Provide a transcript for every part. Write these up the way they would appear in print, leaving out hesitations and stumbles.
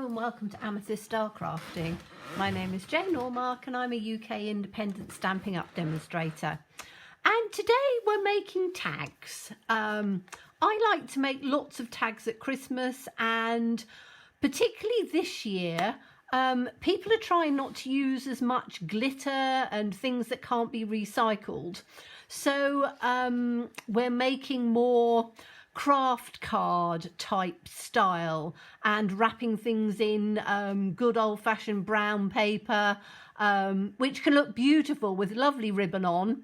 Hello and welcome to Amethyst Star Crafting. My name is Jane Ormark and I'm a UK independent Stampin' Up demonstrator. And today we're making tags. I like to make lots of tags at Christmas, and particularly this year, people are trying not to use as much glitter and things that can't be recycled. So we're making more craft card type style and wrapping things in good old-fashioned brown paper, which can look beautiful with lovely ribbon on,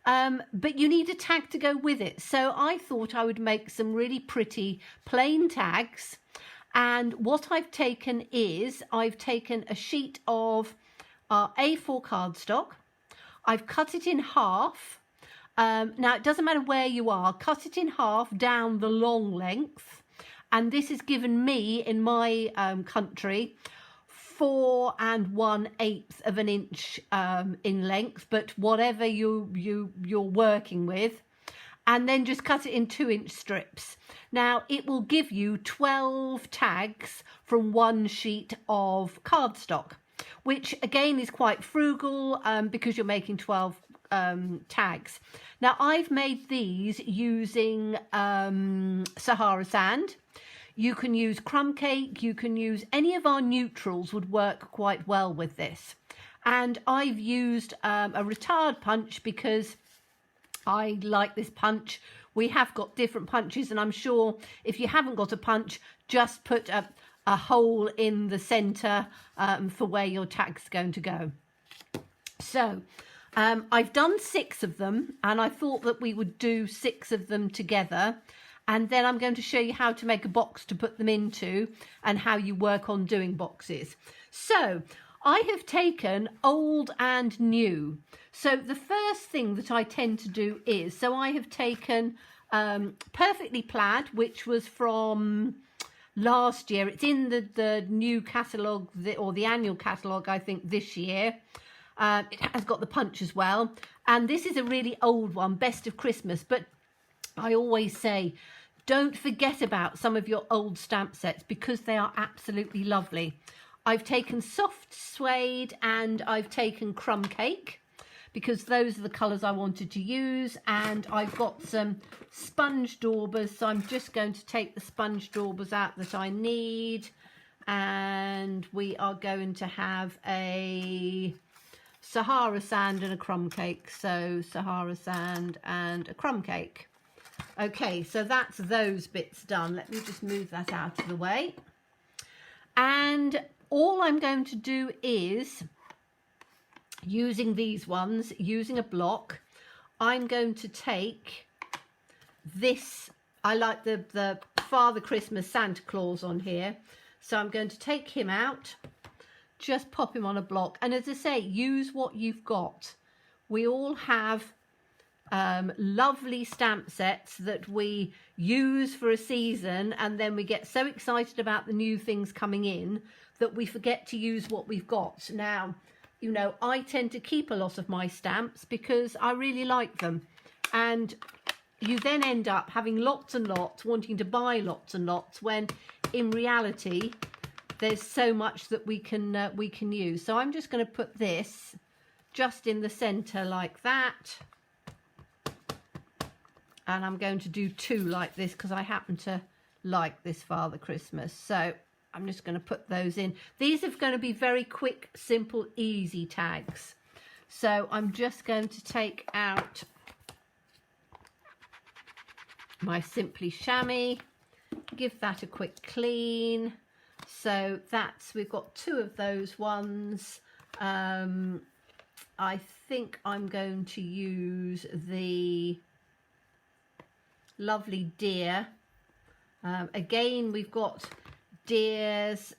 but you need a tag to go with it. So I thought I would make some really pretty plain tags, and what I've taken is I've taken a sheet of A4 cardstock. I've cut it in half. Now, it doesn't matter where you are, cut it in half down the long length. And this has given me, in my country, 4 1/8 of an inch in length, but whatever you're working with. And then just cut it in 2-inch strips. Now, it will give you 12 tags from one sheet of cardstock, which again is quite frugal because you're making 12 tags. Now, I've made these using Sahara sand. You can use crumb cake, you can use any of our neutrals, would work quite well with this. And I've used a retard punch because I like this punch. We have got different punches, and I'm sure if you haven't got a punch, just put a hole in the center for where your tag's going to go. So I've done 6 of them, and I thought that we would do 6 of them together, and then I'm going to show you how to make a box to put them into and how you work on doing boxes. So I have taken old and new. So the first thing that I tend to do is, so I have taken Perfectly Plaid, which was from last year. It's in the new catalogue, or the annual catalogue, I think, this year. It has got the punch as well, and this is a really old one, Best of Christmas. But I always say, don't forget about some of your old stamp sets because they are absolutely lovely. I've taken soft suede and I've taken crumb cake because those are the colours I wanted to use, and I've got some sponge daubers, so I'm just going to take the sponge daubers out that I need, and we are going to have a Sahara sand and a crumb cake. So Sahara sand and a crumb cake. Okay, so that's those bits done. Let me just move that out of the way. And all I'm going to do is, using these ones, using a block, I'm going to take this. I like the Father Christmas Santa Claus on here. So I'm going to take him out. Just pop him on a block, and as I say, use what you've got. We all have lovely stamp sets that we use for a season, and then we get so excited about the new things coming in that we forget to use what we've got. Now, you know, I tend to keep a lot of my stamps because I really like them, and you then end up having lots and lots, wanting to buy lots and lots, when in reality there's so much that we can use. So I'm just going to put this just in the center like that, and I'm going to do 2 like this because I happen to like this Father Christmas. So I'm just going to put those in. These are going to be very quick, simple, easy tags. So I'm just going to take out my Simply Chamois, give that a quick clean. So we've got 2 of those ones. I think I'm going to use the lovely deer. Again, we've got deers,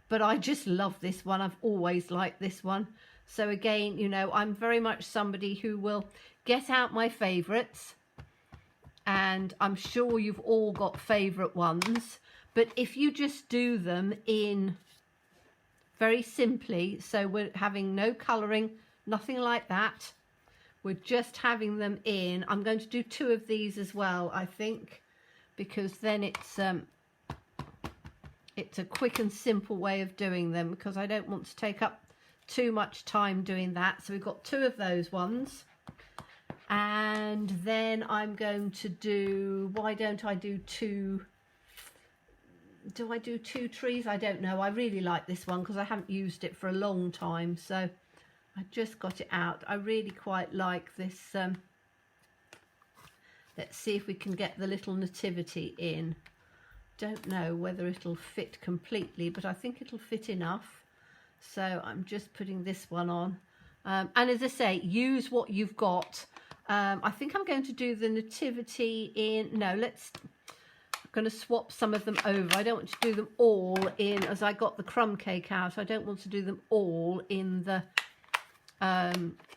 but I just love this one. I've always liked this one. So again, you know, I'm very much somebody who will get out my favourites, and I'm sure you've all got favourite ones. But if you just do them in very simply, so we're having no colouring, nothing like that. We're just having them in. I'm going to do 2 of these as well, I think, because then it's it's a quick and simple way of doing them because I don't want to take up too much time doing that. So we've got 2 of those ones. And then I'm going to do, why don't I do 2? Do I do 2 trees? I don't know. I really like this one because I haven't used it for a long time. So I just got it out. I really quite like this. Let's see if we can get the little nativity in. Don't know whether it'll fit completely, but I think it'll fit enough. So I'm just putting this one on. And as I say, use what you've got. I think I'm going to do the nativity in, no, I'm going to swap some of them over. I don't want to do them all in, as I got the crumb cake out, I don't want to do them all in the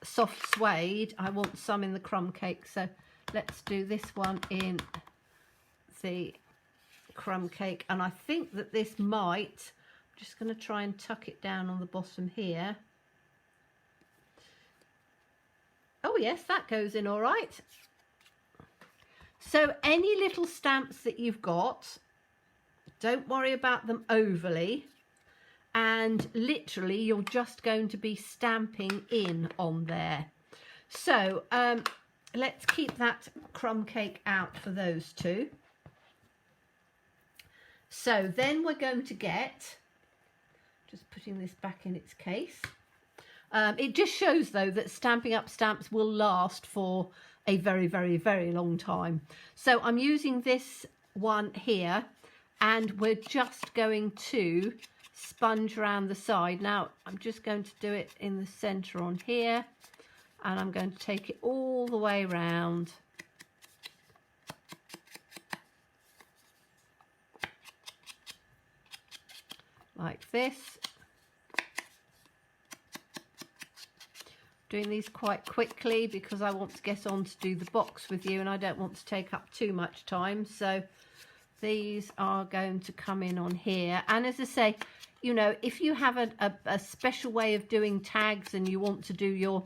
soft suede. I want some in the crumb cake. So let's do this one in the crumb cake. And I think that this might, I'm just going to try and tuck it down on the bottom here. Oh yes, that goes in all right. So any little stamps that you've got, don't worry about them overly, and literally you're just going to be stamping in on there. So let's keep that crumb cake out for those 2. So then we're going to get, just putting this back in its case. It just shows though that Stampin' Up stamps will last for a very, very, very long time. So I'm using this one here, and we're just going to sponge around the side. Now I'm just going to do it in the center on here, and I'm going to take it all the way around. Like this. Doing these quite quickly because I want to get on to do the box with you, and I don't want to take up too much time. So these are going to come in on here. And as I say, you know, if you have a special way of doing tags and you want to do your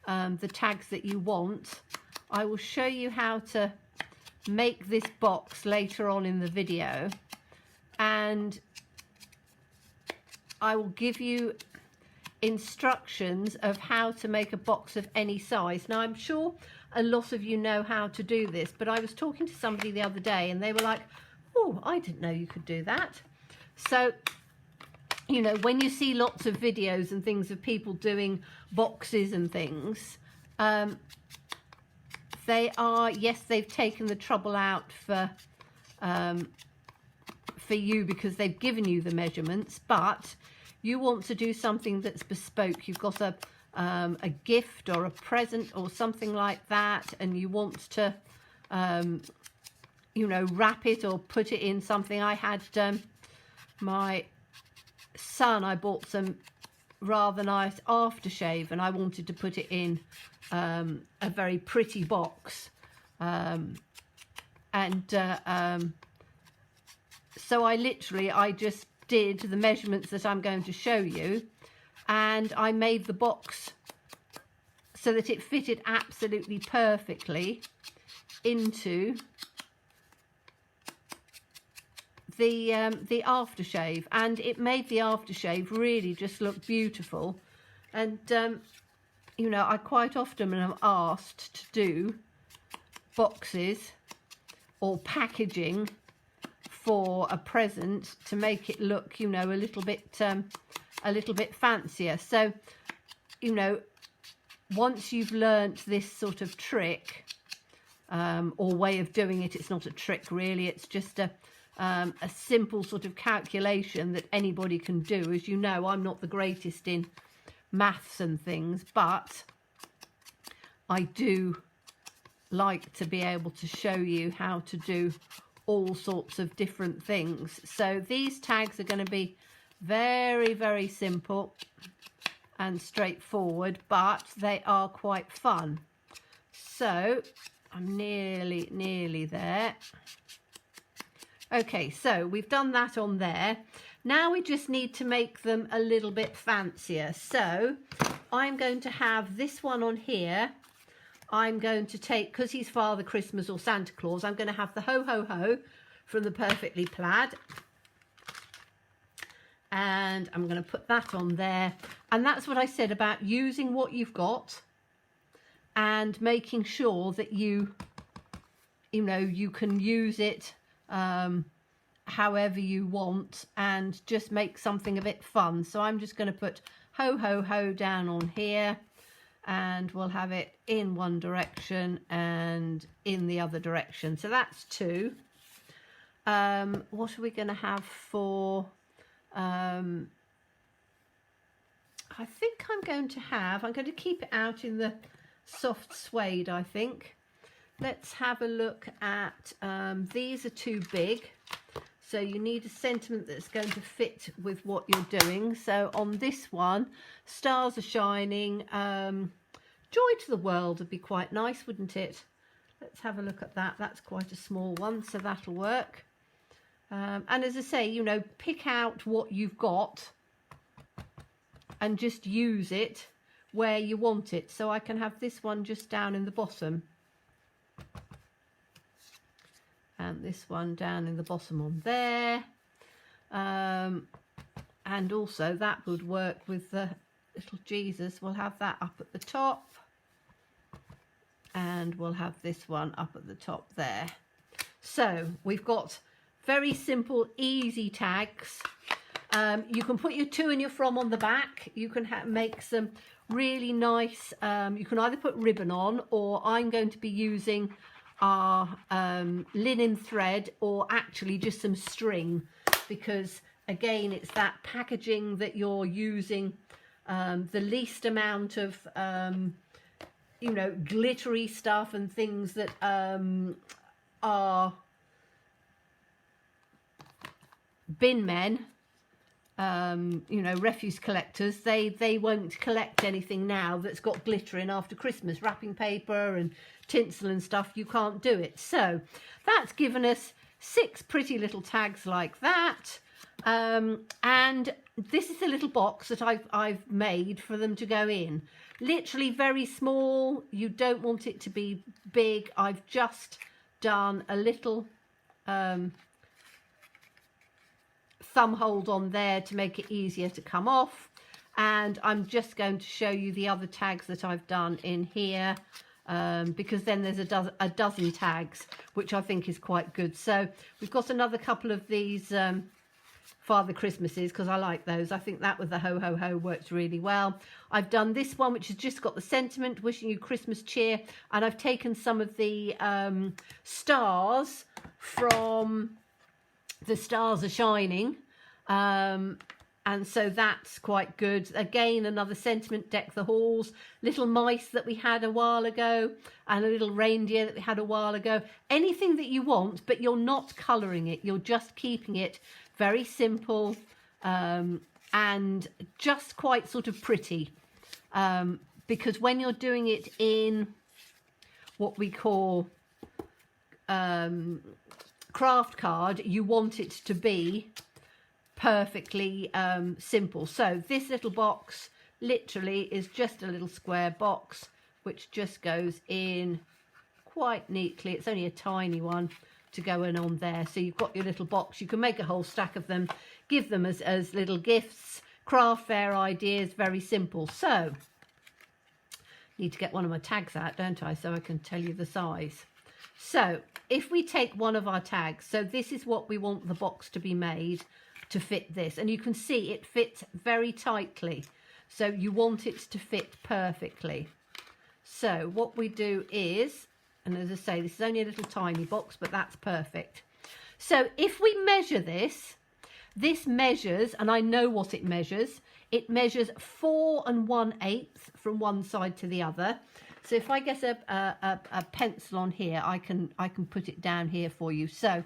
the tags that you want, I will show you how to make this box later on in the video, and I will give you instructions of how to make a box of any size. Now I'm sure a lot of you know how to do this, but I was talking to somebody the other day and they were like, oh, I didn't know you could do that. So, you know, when you see lots of videos and things of people doing boxes and things, they are, yes, they've taken the trouble out for you because they've given you the measurements, but you want to do something that's bespoke. You've got a gift or a present or something like that, and you want to, you know, wrap it or put it in something. I had my son, I bought some rather nice aftershave, and I wanted to put it in a very pretty box. So I just did the measurements that I'm going to show you, and I made the box so that it fitted absolutely perfectly into the aftershave, and it made the aftershave really just look beautiful. And you know, I quite often am asked to do boxes or packaging for a present to make it look, you know, a little bit fancier. So, you know, once you've learnt this sort of trick or way of doing it, it's not a trick really, it's just a simple sort of calculation that anybody can do. As you know, I'm not the greatest in maths and things, but I do like to be able to show you how to do all sorts of different things. So these tags are going to be very, very simple and straightforward, but they are quite fun. So I'm nearly there. Okay, so we've done that on there. Now we just need to make them a little bit fancier. So I'm going to have this one on here. I'm going to take, because he's Father Christmas or Santa Claus, I'm going to have the Ho Ho Ho from the Perfectly Plaid. And I'm going to put that on there. And that's what I said about using what you've got and making sure that you know, you can use it however you want and just make something a bit fun. So I'm just going to put ho, ho, ho down on here, and we'll have it in one direction and in the other direction. So that's 2. What are we going to have for... I think I'm going to keep it out in the soft suede, I think. Let's have a look at, these are too big. So you need a sentiment that's going to fit with what you're doing. So on this one, Stars Are Shining, Joy to the World would be quite nice, wouldn't it? Let's have a look at that. That's quite a small one, so that'll work. And as I say, you know, pick out what you've got and just use it where you want it. So I can have this one just down in the bottom. And this one down in the bottom on there. And also that would work with the little Jesus. We'll have that up at the top. And we'll have this one up at the top there. So we've got very simple, easy tags. You can put your to and your from on the back. You can make some really nice, you can either put ribbon on, or I'm going to be using our linen thread, or actually just some string, because again it's that packaging that you're using the least amount of you know, glittery stuff and things that are bin men, you know, refuse collectors. They won't collect anything now that's got glitter in after Christmas. Wrapping paper and tinsel and stuff, you can't do it. So that's given us 6 pretty little tags like that. And this is a little box that I've made for them to go in. Literally very small. You don't want it to be big. I've just done a little thumb hold on there to make it easier to come off. And I'm just going to show you the other tags that I've done in here, because then there's a dozen tags, which I think is quite good. So we've got another couple of these Father Christmases, because I like those. I think that with the ho ho ho works really well. I've done this one, which has just got the sentiment, wishing you Christmas cheer, and I've taken some of the stars from the Stars Are Shining, and so that's quite good. Again, another sentiment, deck the halls, little mice that we had a while ago, and a little reindeer that we had a while ago. Anything that you want, but you're not colouring it, you're just keeping it very simple, and just quite sort of pretty, because when you're doing it in what we call craft card, you want it to be perfectly simple. So this little box literally is just a little square box which just goes in quite neatly. It's only a tiny one to go in on there. So you've got your little box. You can make a whole stack of them, give them as little gifts, craft fair ideas, very simple. So need to get one of my tags out, don't I, so I can tell you the size. So if we take one of our tags, so this is what we want the box to be made to fit this, and you can see it fits very tightly, so you want it to fit perfectly. So what we do is, and as I say, this is only a little tiny box, but that's perfect. So if we measure this, this measures, and I know what it measures 4 1/8 from one side to the other. So if I get a pencil on here, I can put it down here for you. So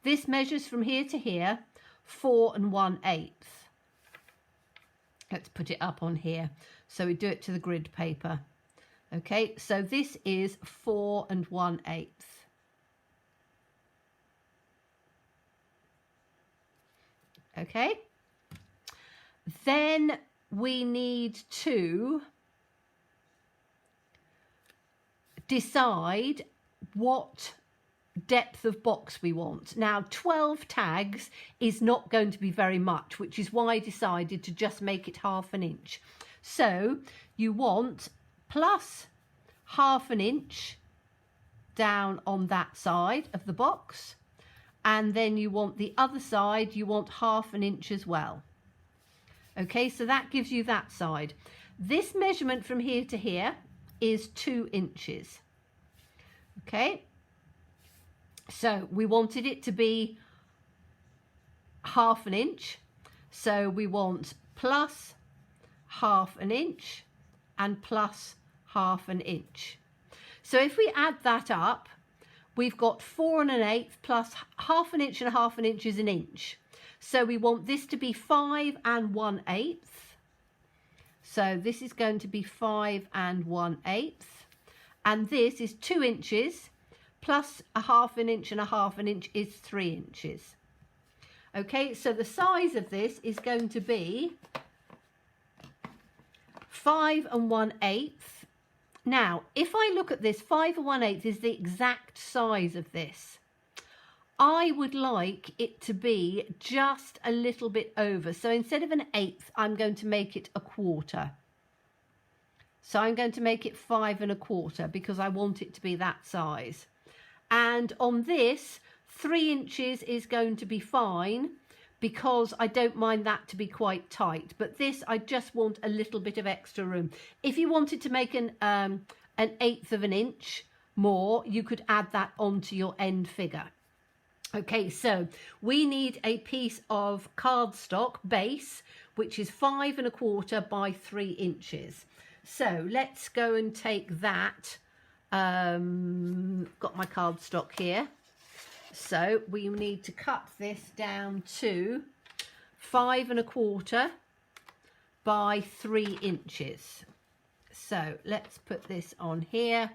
this measures from here to here, 4 1/8. Let's put it up on here. So we do it to the grid paper. Okay, so this is 4 1/8. Okay, then we need to decide what depth of box we want. Now 12 tags is not going to be very much, which is why I decided to just make it 1/2 inch. So you want plus 1/2 inch down on that side of the box, and then you want the other side, you want 1/2 inch as well. Okay, so that gives you that side. This measurement from here to here is 2 inches. Okay, so we wanted it to be 1/2 inch, so we want plus 1/2 inch and plus 1/2 inch. So if we add that up, we've got 4 1/8 plus 1/2 inch and 1/2 inch is 1 inch. So we want this to be 5 1/8. So this is going to be 5 1/8. And this is 2 inches plus 1/2 inch and 1/2 inch is 3 inches. Okay, so the size of this is going to be 5 1/8. Now, if I look at this, 5 1/8 is the exact size of this. I would like it to be just a little bit over. So instead of 1/8, I'm going to make it 1/4. So I'm going to make it 5 1/4 because I want it to be that size. And on this, 3 inches is going to be fine because I don't mind that to be quite tight. But this, I just want a little bit of extra room. If you wanted to make an 1/8 of an inch more, you could add that onto your end figure. Okay, so we need a piece of cardstock base, which is 5 1/4 by 3 inches. So let's go and take that. Got my cardstock here. So we need to cut this down to 5 1/4 by 3 inches. So let's put this on here.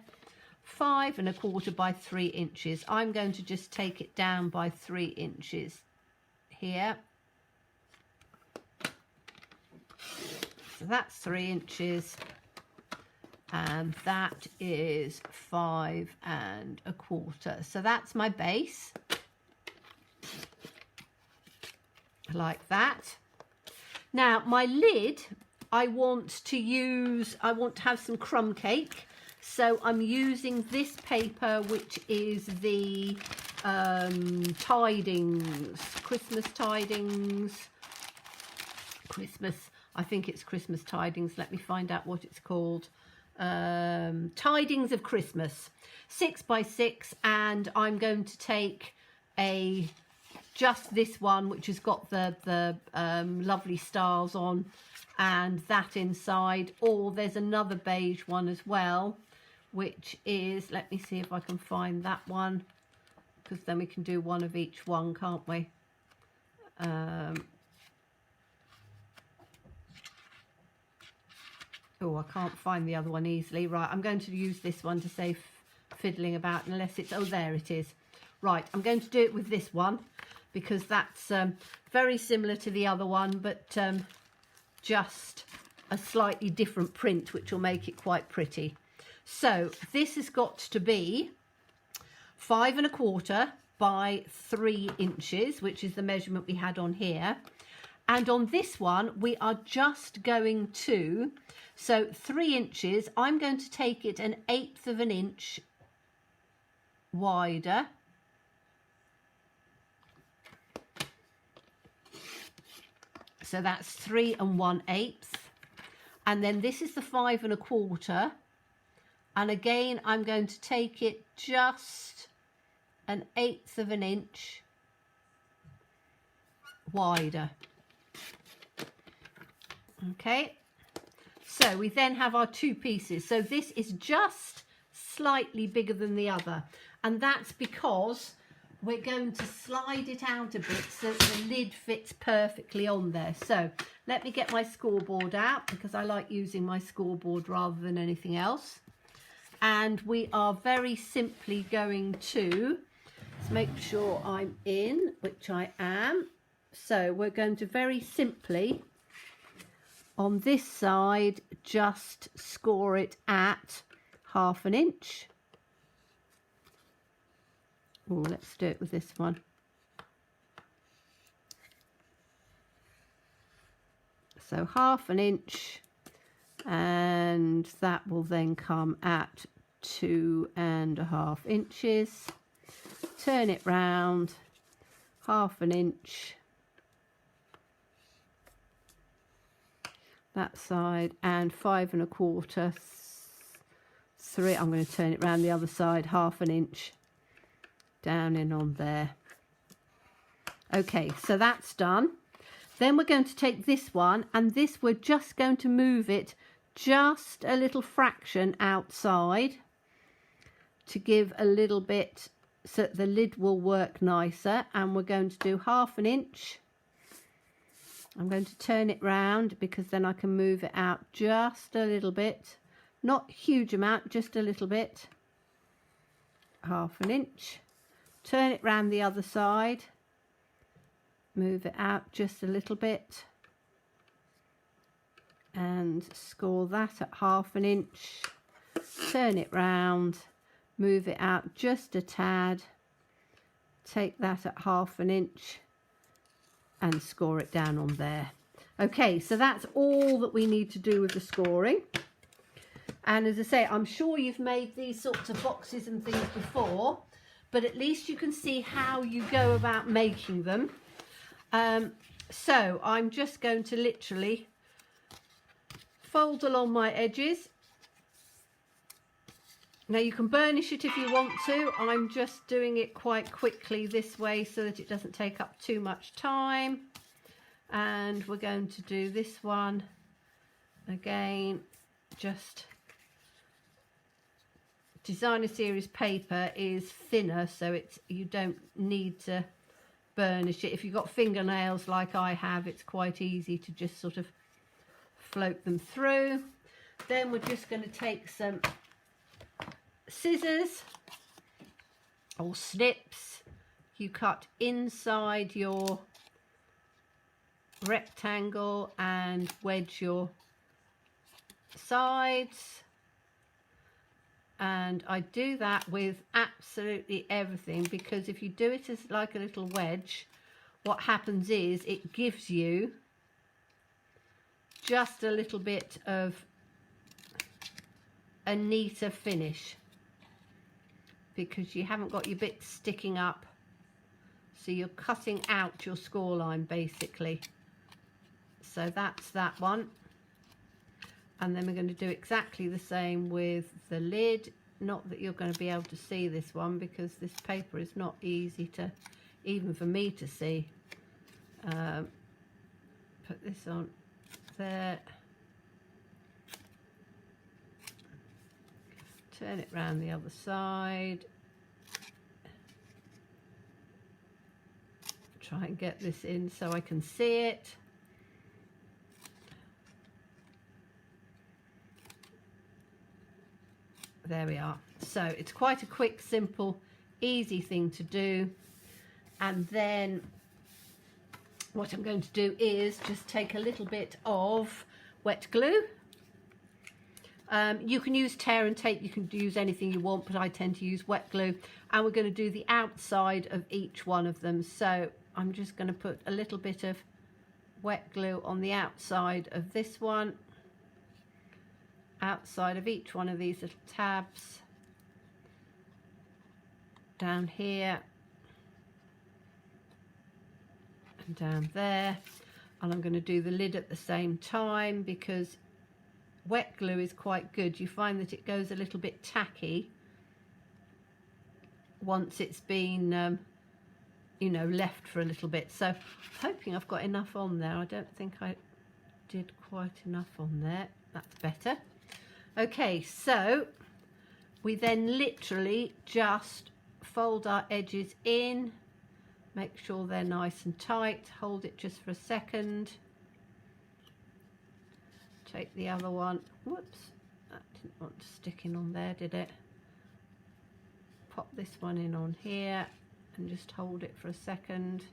5 1/4 by 3 inches. I'm going to just take it down by 3 inches here. So that's 3 inches. And that is 5 1/4. So that's my base. Like that. Now my lid, I want to have some crumb cake. So I'm using this paper, which is the tidings, Christmas tidings. I think it's Christmas tidings. Let me find out what it's called. Tidings of Christmas, 6 by 6, and I'm going to take just this one, which has got the lovely stars on, and that inside. Or there's another beige one as well, which is, let me see if I can find that one, because then we can do one of each one, can't we? Oh, I can't find the other one easily. Right, I'm going to use this one to save fiddling about, unless it's, oh, there it is. Right, I'm going to do it with this one because that's very similar to the other one, but just a slightly different print, which will make it quite pretty. So this has got to be 5 1/4 by 3 inches, which is the measurement we had on here. And on this one, we are just going to, so 3 inches, I'm going to take it 1/8 of an inch wider. So that's 3 1/8. And then this is the 5 1/4. And again, I'm going to take it just 1/8 of an inch wider. Okay, so we then have our two pieces. So this is just slightly bigger than the other, and that's because we're going to slide it out a bit so the lid fits perfectly on there. So let me get my scoreboard out, because I like using my scoreboard rather than anything else. And we are very simply going to, let's make sure I'm in, which I am. So we're going to very simply, on this side, just score it at 1/2 inch, Oh, let's do it with this one. So 1/2 inch, and that will then come at 2.5 inches. Turn it round 1/2 inch that side, and 5 1/4, 3. I'm going to turn it round the other side 1/2 inch down in on there. Okay, so that's done. Then we're going to take this one, and this we're just going to move it just a little fraction outside to give a little bit so that the lid will work nicer, and we're going to do 1/2 inch. I'm going to turn it round because then I can move it out just a little bit, not a huge amount, just a little bit. 1/2 inch. Turn it round the other side, move it out just a little bit, and score that at 1/2 inch. Turn it round, move it out just a tad, take that at 1/2 inch and score it down on there. Okay, so that's all that we need to do with the scoring. And as I say, I'm sure you've made these sorts of boxes and things before, but at least you can see how you go about making them. So I'm just going to literally fold along my edges. Now you can burnish it if you want to. I'm just doing it quite quickly this way so that it doesn't take up too much time. And we're going to do this one again. Just Designer Series paper is thinner, so you don't need to burnish it. If you've got fingernails like I have, it's quite easy to just sort of float them through. Then we're just going to take some scissors or snips. You cut inside your rectangle and wedge your sides, and I do that with absolutely everything, because if you do it as like a little wedge, what happens is it gives you just a little bit of a neater finish, because you haven't got your bits sticking up, so you're cutting out your score line basically. So that's that one. And then we're going to do exactly the same with the lid. Not that you're going to be able to see this one, because this paper is not easy to, even for me to see. Put this on there. Turn it round the other side. Try and get this in so I can see it. There we are. So it's quite a quick, simple, easy thing to do. And then what I'm going to do is just take a little bit of wet glue. You can use tear and tape, you can use anything you want, but I tend to use wet glue. And we're going to do the outside of each one of them. So I'm just going to put a little bit of wet glue on the outside of this one, outside of each one of these little tabs, down here and down there. And I'm going to do the lid at the same time, because wet glue is quite good. You find that it goes a little bit tacky once it's been you know, left for a little bit. So I'm hoping I've got enough on there. I don't think I did quite enough on there. That's better. Okay, so we then literally just fold our edges in, make sure they're nice and tight, hold it just for a second, take the other one, whoops, that didn't want to stick in on there, did it? Pop this one in on here and just hold it for a second.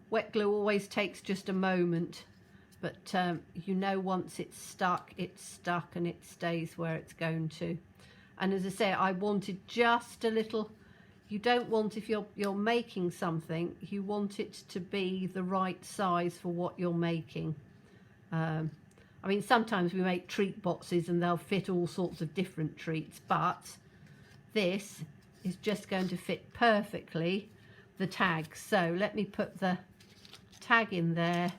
Wet glue always takes just a moment, but you know, once it's stuck and it stays where it's going to. And as I say, I wanted just a little. You don't want, if you're making something, you want it to be the right size for what you're making. I mean, sometimes we make treat boxes and they'll fit all sorts of different treats, but this is just going to fit perfectly the tag. So let me put the tag in there,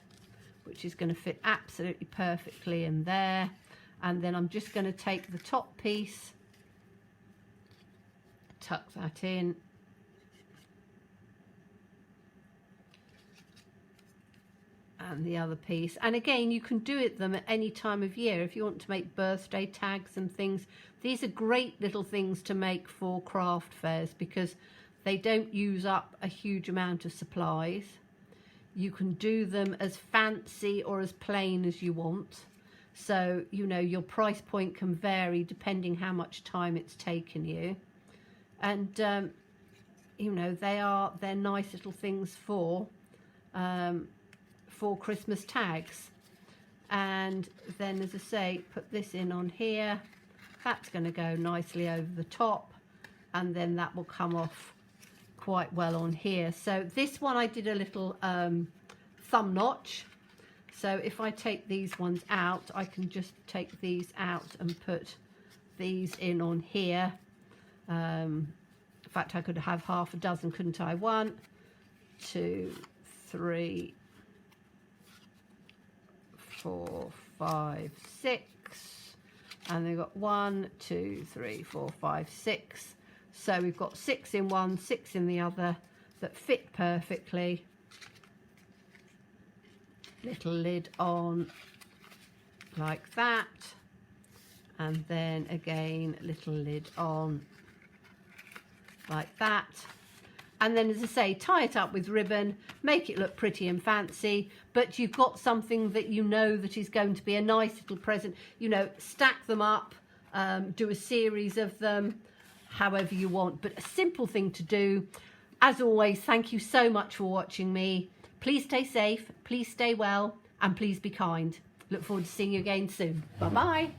which is going to fit absolutely perfectly in there. And then I'm just going to take the top piece, tuck that in, and the other piece. And again, you can do them at any time of year if you want to make birthday tags and things. These are great little things to make for craft fairs because they don't use up a huge amount of supplies. You can do them as fancy or as plain as you want. So, you know, your price point can vary depending how much time it's taken you. And, you know, they're nice little things for Christmas tags. And then, as I say, put this in on here. That's going to go nicely over the top, and then that will come off quite well on here. So this one I did a little thumb notch. So if I take these ones out, I can just take these out and put these in on here. In fact, I could have half a dozen, couldn't I? 1, 2, 3, 4, 5, 6. And they've got 1, 2, 3, 4, 5, 6. So we've got 6 in one, 6 in the other that fit perfectly. Little lid on like that. And then again, little lid on like that. And then, as I say, tie it up with ribbon, make it look pretty and fancy, but you've got something that you know that is going to be a nice little present. You know, stack them up, do a series of them, however you want, but a simple thing to do. As always, thank you so much for watching me. Please stay safe, please stay well, and please be kind. Look forward to seeing you again soon. Bye-bye.